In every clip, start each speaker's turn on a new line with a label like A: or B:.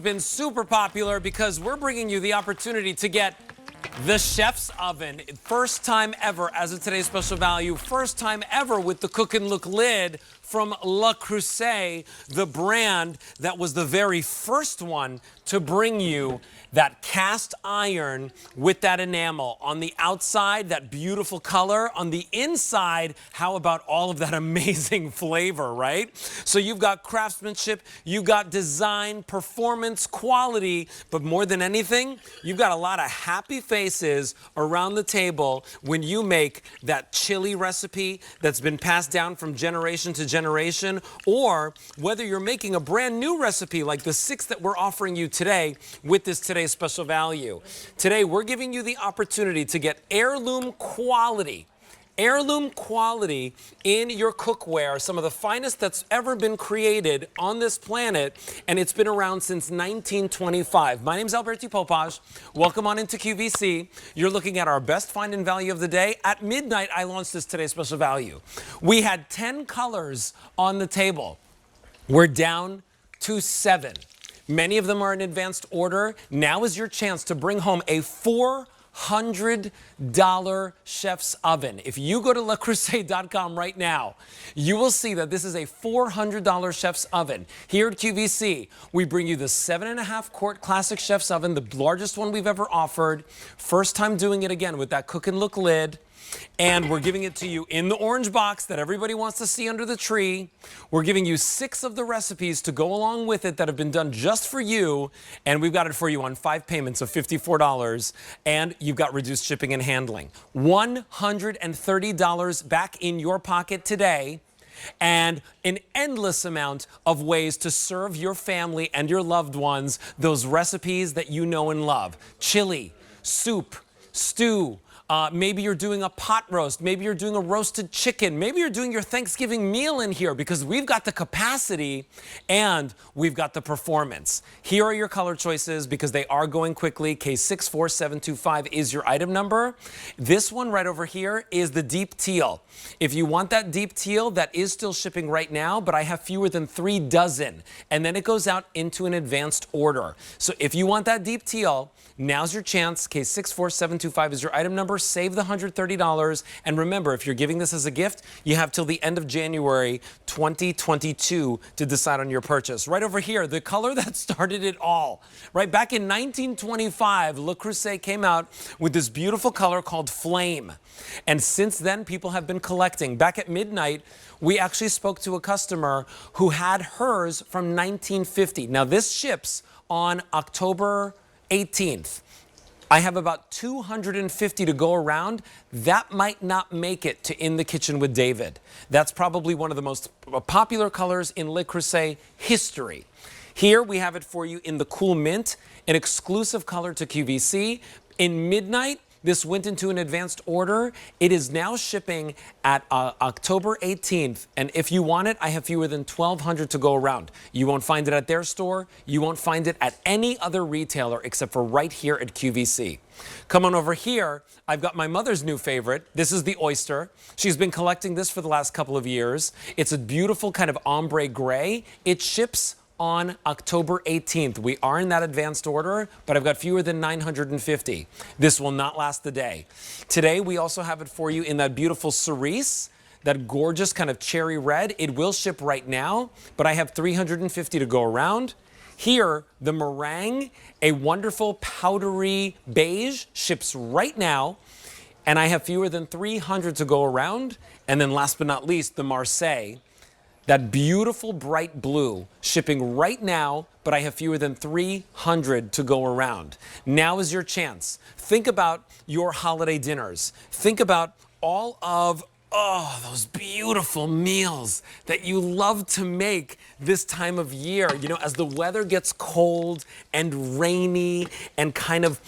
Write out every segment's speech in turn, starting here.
A: been super popular because we're bringing you the opportunity to get the chef's oven. First time ever as a today's special value. First time ever with the Cook and Look lid from Le Creuset, the brand that was the very first one to bring you that cast iron with that enamel. On the outside, that beautiful color. On the inside, how about all of that amazing flavor, right? So you've got craftsmanship, you've got design, performance, quality, but more than anything, you've got a lot of happy faces around the table when you make that chili recipe that's been passed down from generation to generation, or whether you're making a brand new recipe like the 6 that we're offering you today with this today's special value. Today, we're giving you the opportunity to get heirloom quality in your cookware, some of the finest that's ever been created on this planet, and it's been around since 1925. My name's Alberti Popaj. Welcome on into QVC. You're looking at our best find and value of the day. At midnight, I launched this today's special value. We had 10 colors on the table. We're down to 7. Many of them are in advanced order. Now is your chance to bring home a $400 chef's oven. If you go to lecreuset.com right now, you will see that this is a $400 chef's oven. Here at QVC, we bring you the 7.5 quart classic chef's oven, the largest one we've ever offered. First time doing it again with that Cook and Look lid. And we're giving it to you in the orange box that everybody wants to see under the tree. We're giving you 6 of the recipes to go along with it that have been done just for you. And we've got it for you on 5 payments of $54. And you've got reduced shipping and handling. $130 back in your pocket today. And an endless amount of ways to serve your family and your loved ones those recipes that you know and love. Chili, soup, stew. Maybe you're doing a pot roast. Maybe you're doing a roasted chicken. Maybe you're doing your Thanksgiving meal in here because we've got the capacity and we've got the performance. Here are your color choices because they are going quickly. K64725 is your item number. This one right over here is the deep teal. If you want that deep teal, that is still shipping right now, but I have fewer than 3 dozen. And then it goes out into an advanced order. So if you want that deep teal, now's your chance. K64725 is your item number. Save the $130. And remember, if you're giving this as a gift, you have till the end of January 2022 to decide on your purchase. Right over here, the color that started it all. Right back in 1925, Le Creuset came out with this beautiful color called Flame. And since then, people have been collecting. Back at midnight, we actually spoke to a customer who had hers from 1950. Now, this ships on October 18th. I have about 250 to go around. That might not make it to In the Kitchen with David. That's probably one of the most popular colors in Le Creuset history. Here we have it for you in the cool mint, an exclusive color to QVC. In midnight, this went into an advanced order. It is now shipping at October 18th. And if you want it, I have fewer than 1,200 to go around. You won't find it at their store. You won't find it at any other retailer except for right here at QVC. Come on over here. I've got my mother's new favorite. This is the oyster. She's been collecting this for the last couple of years. It's a beautiful kind of ombre gray. It ships on October 18th. We are in that advanced order, but I've got fewer than 950. This will not last the day. Today, we also have it for you in that beautiful cerise, that gorgeous kind of cherry red. It will ship right now, but I have 350 to go around. Here, the meringue, a wonderful powdery beige, ships right now, and I have fewer than 300 to go around. And then last but not least, the Marseille, that beautiful bright blue, shipping right now, but I have fewer than 300 to go around. Now is your chance. Think about your holiday dinners. Think about all of those beautiful meals that you love to make this time of year. You know, as the weather gets cold and rainy and kind of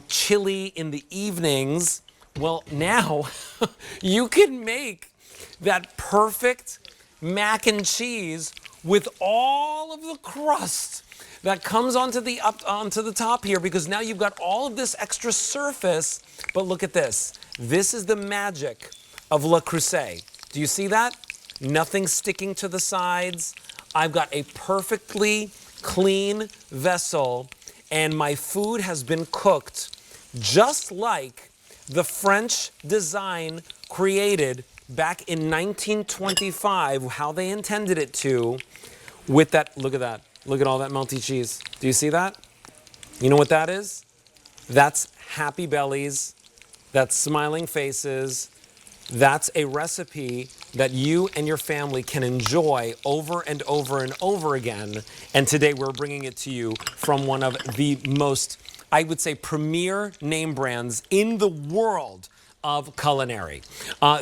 A: chilly in the evenings, well, now you can make that perfect mac and cheese with all of the crust that comes onto the top here, because now you've got all of this extra surface. But look at this. This is the magic of Le Creuset. Do you see that? Nothing sticking to the sides. I've got a perfectly clean vessel, and my food has been cooked just like the French design created back in 1925, how they intended it to, with that, look at that. Look at all that melty cheese. Do you see that? You know what that is? That's happy bellies, that's smiling faces. That's a recipe that you and your family can enjoy over and over and over again. And today we're bringing it to you from one of the most, I would say, premier name brands in the world of culinary.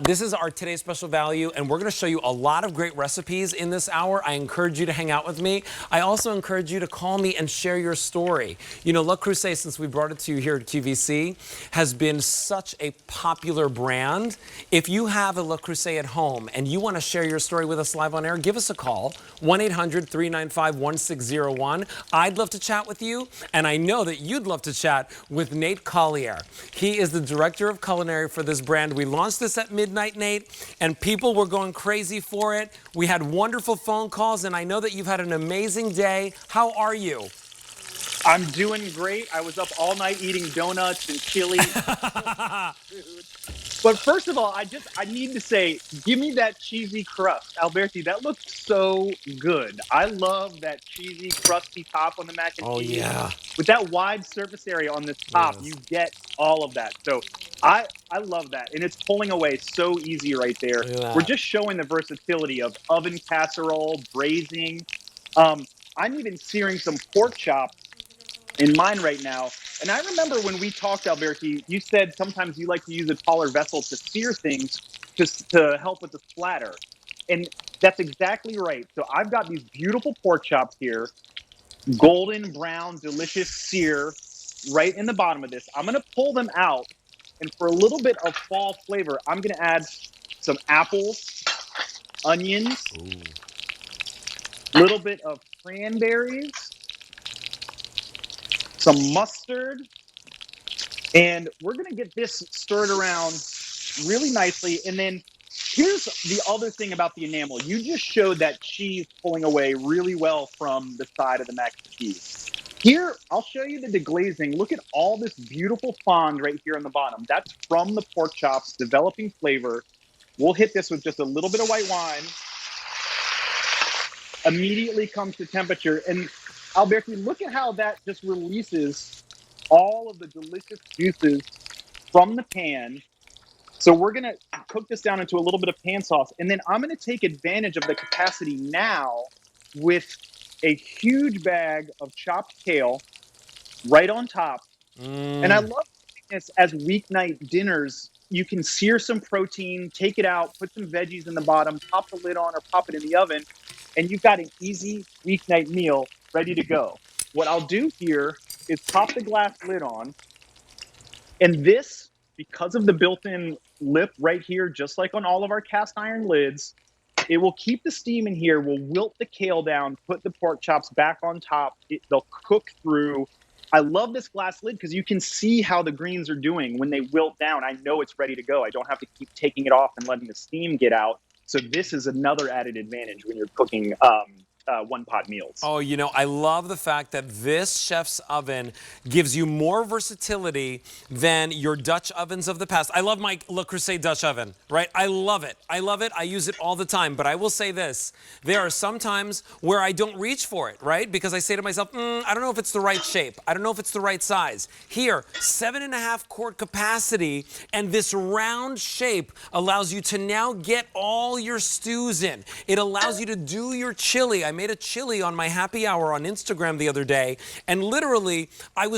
A: This is our today's special value, and we're going to show you a lot of great recipes in this hour. I encourage you to hang out with me. I also encourage you to call me and share your story. You know, Le Creuset, since we brought it to you here at QVC, has been such a popular brand. If you have a Le Creuset at home and you want to share your story with us live on air, give us a call, 1-800-395-1601. I'd love to chat with you, and I know that you'd love to chat with Nate Collier. He is the director of culinary for this brand. We launched this at midnight, Nate, and people were going crazy for it. We had wonderful phone calls, and I know that you've had an amazing day. How are you?
B: I'm doing great. I was up all night eating donuts and chili. But first of all, I need to say, give me that cheesy crust. Alberti, that looks so good. I love that cheesy, crusty top on the mac and cheese.
A: Oh, yeah.
B: With that wide surface area on this top,
A: Yes.
B: you get all of that. So I love that. And it's pulling away so easy right there.
A: Look at that.
B: We're just showing the versatility of oven casserole, braising. I'm even searing some pork chops in mine right now. And I remember when we talked, Alberti, you said sometimes you like to use a taller vessel to sear things just to help with the splatter. And that's exactly right. So I've got these beautiful pork chops here, golden brown, delicious sear right in the bottom of this. I'm going to pull them out. And for a little bit of fall flavor, I'm going to add some apples, onions, a little bit of cranberries, some mustard, and we're going to get this stirred around really nicely. And then here's the other thing about the enamel. You just showed that cheese pulling away really well from the side of the mac and cheese. Here, I'll show you the deglazing. Look at all this beautiful fond right here on the bottom. That's from the pork chops, developing flavor. We'll hit this with just a little bit of white wine. Immediately comes to temperature. And Alberti, look at how that just releases all of the delicious juices from the pan. So we're going to cook this down into a little bit of pan sauce. And then I'm going to take advantage of the capacity now with a huge bag of chopped kale right on top. And I love this as weeknight dinners. You can sear some protein, take it out, put some veggies in the bottom, pop the lid on or pop it in the oven, and you've got an easy weeknight meal ready to go. What I'll do here is pop the glass lid on, and this, because of the built-in lip right here, just like on all of our cast iron lids, it will keep the steam in here, will wilt the kale down, put the pork chops back on top. They'll cook through. I love this glass lid because you can see how the greens are doing when they wilt down. I know it's ready to go. I don't have to keep taking it off and letting the steam get out. So this is another added advantage when you're cooking one-pot meals.
A: Oh, you know, I love the fact that this chef's oven gives you more versatility than your Dutch ovens of the past. I love my Le Creuset Dutch oven, right? I love it. I love it. I use it all the time. But I will say this. There are some times where I don't reach for it, right? Because I say to myself, I don't know if it's the right shape. I don't know if it's the right size. Here, 7.5 quart capacity, and this round shape allows you to now get all your stews in. It allows you to do your chili. I made a chili on my happy hour on Instagram the other day, and literally I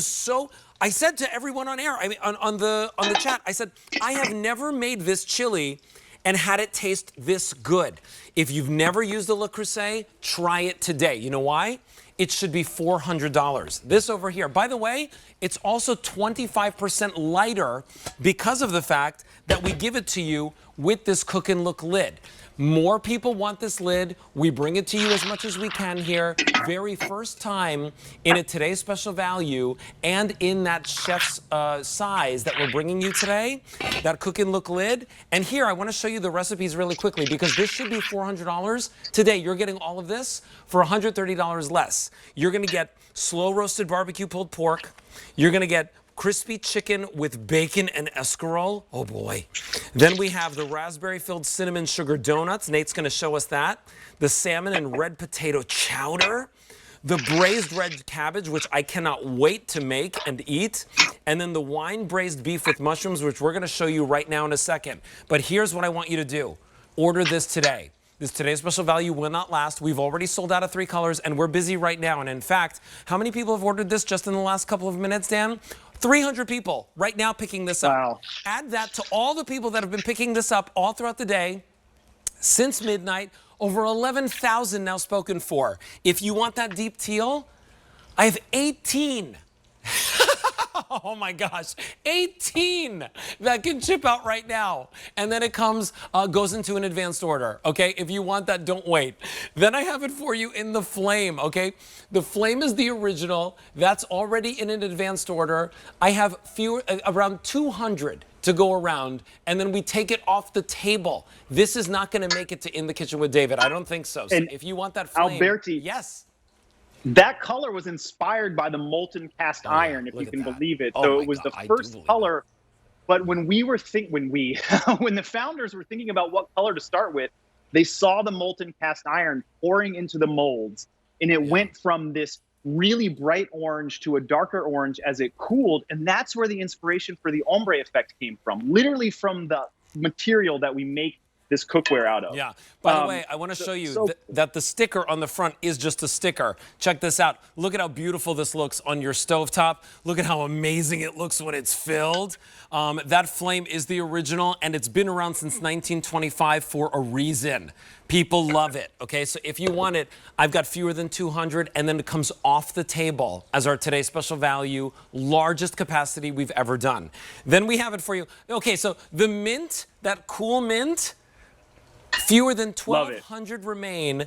A: said to everyone on air, on the chat, I said, I have never made this chili and had it taste this good. If you've never used the Le Creuset, try it today. You know why? It should be $400. This over here, by the way, it's also 25% lighter because of the fact that we give it to you with this cook and look lid. More people want this lid. We bring it to you as much as we can here. Very first time in a today's special value and in that chef's size that we're bringing you today, that cook and look lid. And here, I want to show you the recipes really quickly because this should be $400. Today, you're getting all of this for $130 less. You're going to get slow roasted barbecue pulled pork. You're going to get crispy chicken with bacon and escarole. Oh boy. Then we have the raspberry filled cinnamon sugar donuts. Nate's going to show us that. The salmon and red potato chowder. The braised red cabbage, which I cannot wait to make and eat. And then the wine braised beef with mushrooms, which we're going to show you right now in a second. But here's what I want you to do. Order this today. This today's special value will not last. We've already sold out of 3 colors, and we're busy right now. And in fact, how many people have ordered this just in the last couple of minutes, Dan? 300 people right now picking this up.
B: Wow.
A: Add that to all the people that have been picking this up all throughout the day since midnight. Over 11,000 now spoken for. If you want that deep teal, I have 18. Oh my gosh, 18 that can ship out right now. And then it comes, goes into an advanced order, okay? If you want that, don't wait. Then I have it for you in the flame, okay? The flame is the original. That's already in an advanced order. I have around 200 to go around, and then we take it off the table. This is not gonna make it to In the Kitchen with David. I don't think so. So
B: And
A: if you want that flame,
B: Alberti,
A: yes.
B: that color was inspired by the molten cast iron, if you can believe it. So it was the first color. But when we were when the founders were thinking about what color to start with, they saw the molten cast iron pouring into the molds, and it went from this really bright orange to a darker orange as it cooled, and that's where the inspiration for the ombre effect came from, literally from the material that we make this cookware out of.
A: Yeah. By the way, I want to show you that the sticker on the front is just a sticker. Check this out. Look at how beautiful this looks on your stovetop. Look at how amazing it looks when it's filled. That flame is the original, and it's been around since 1925 for a reason. People love it, okay? So if you want it, I've got fewer than 200, and then it comes off the table as our today's special value, largest capacity we've ever done. Then we have it for you. Okay, so the mint, that cool mint, fewer than 1,200 remain,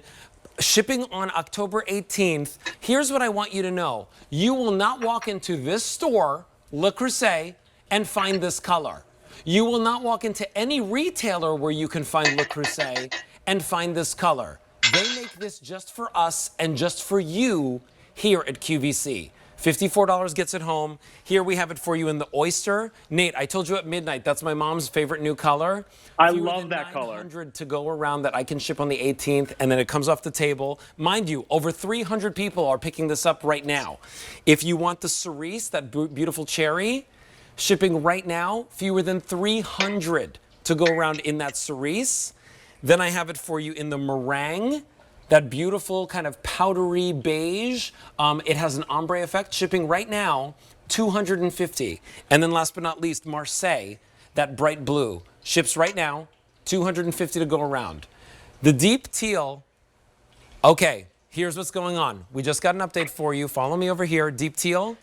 A: shipping on October 18th. Here's what I want you to know. You will not walk into this store, Le Creuset, and find this color. You will not walk into any retailer where you can find Le Creuset and find this color. They make this just for us and just for you here at QVC. $54 gets it home. Here we have it for you in the oyster. Nate, I told you at midnight, that's my mom's favorite new color.
B: I love that color.
A: 900 to go around that I can ship on the 18th, and then it comes off the table. Mind you, over 300 people are picking this up right now. If you want the cerise, that beautiful cherry, shipping right now, fewer than 300 to go around in that cerise. Then I have it for you in the meringue. That beautiful kind of powdery beige. It has an ombre effect, shipping right now, 250. And then last but not least, Marseille, that bright blue, ships right now, 250 to go around. The deep teal, okay, here's what's going on. We just got an update for you. Follow me over here. Deep teal,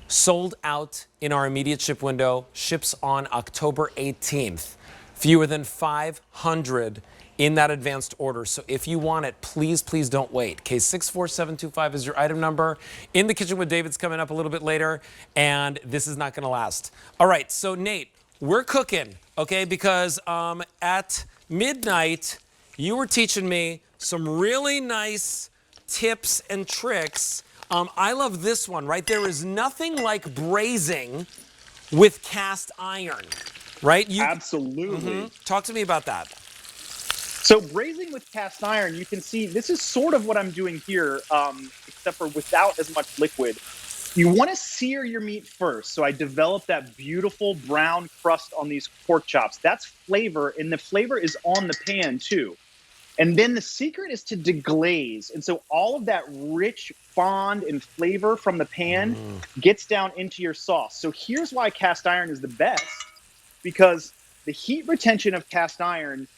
A: sold out in our immediate ship window, ships on October 18th. Fewer than 500 in that advanced order. So if you want it, please, please don't wait. Case 64725 is your item number. In the Kitchen with David's coming up a little bit later, and this is not gonna last. All right, so Nate, we're cooking, okay? Because at midnight, you were teaching me some really nice tips and tricks. I love this one, right? There is nothing like brazing with cast iron, right?
B: Absolutely.
A: Talk to me about that.
B: So brazing with cast iron, you can see this is sort of what I'm doing here, except for without as much liquid. You want to sear your meat first. So I developed that beautiful brown crust on these pork chops. That's flavor, and the flavor is on the pan too. And then the secret is to deglaze. And so all of that rich fond and flavor from the pan gets down into your sauce. So here's why cast iron is the best, because the heat retention of cast iron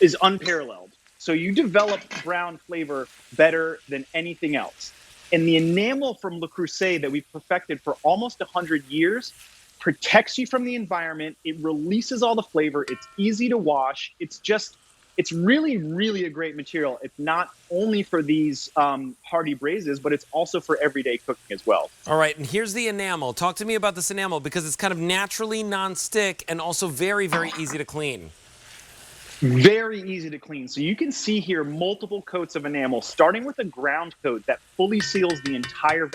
B: is unparalleled. So you develop brown flavor better than anything else. And the enamel from Le Creuset that we've perfected for almost 100 years protects you from the environment. It releases all the flavor. It's easy to wash. It's really, really a great material. It's not only for these hearty braises, but it's also for everyday cooking as well.
A: All right, and here's the enamel. Talk to me about this enamel because it's kind of naturally non-stick and also very, very easy to clean.
B: Very easy to clean. So you can see here multiple coats of enamel, starting with a ground coat that fully seals the entire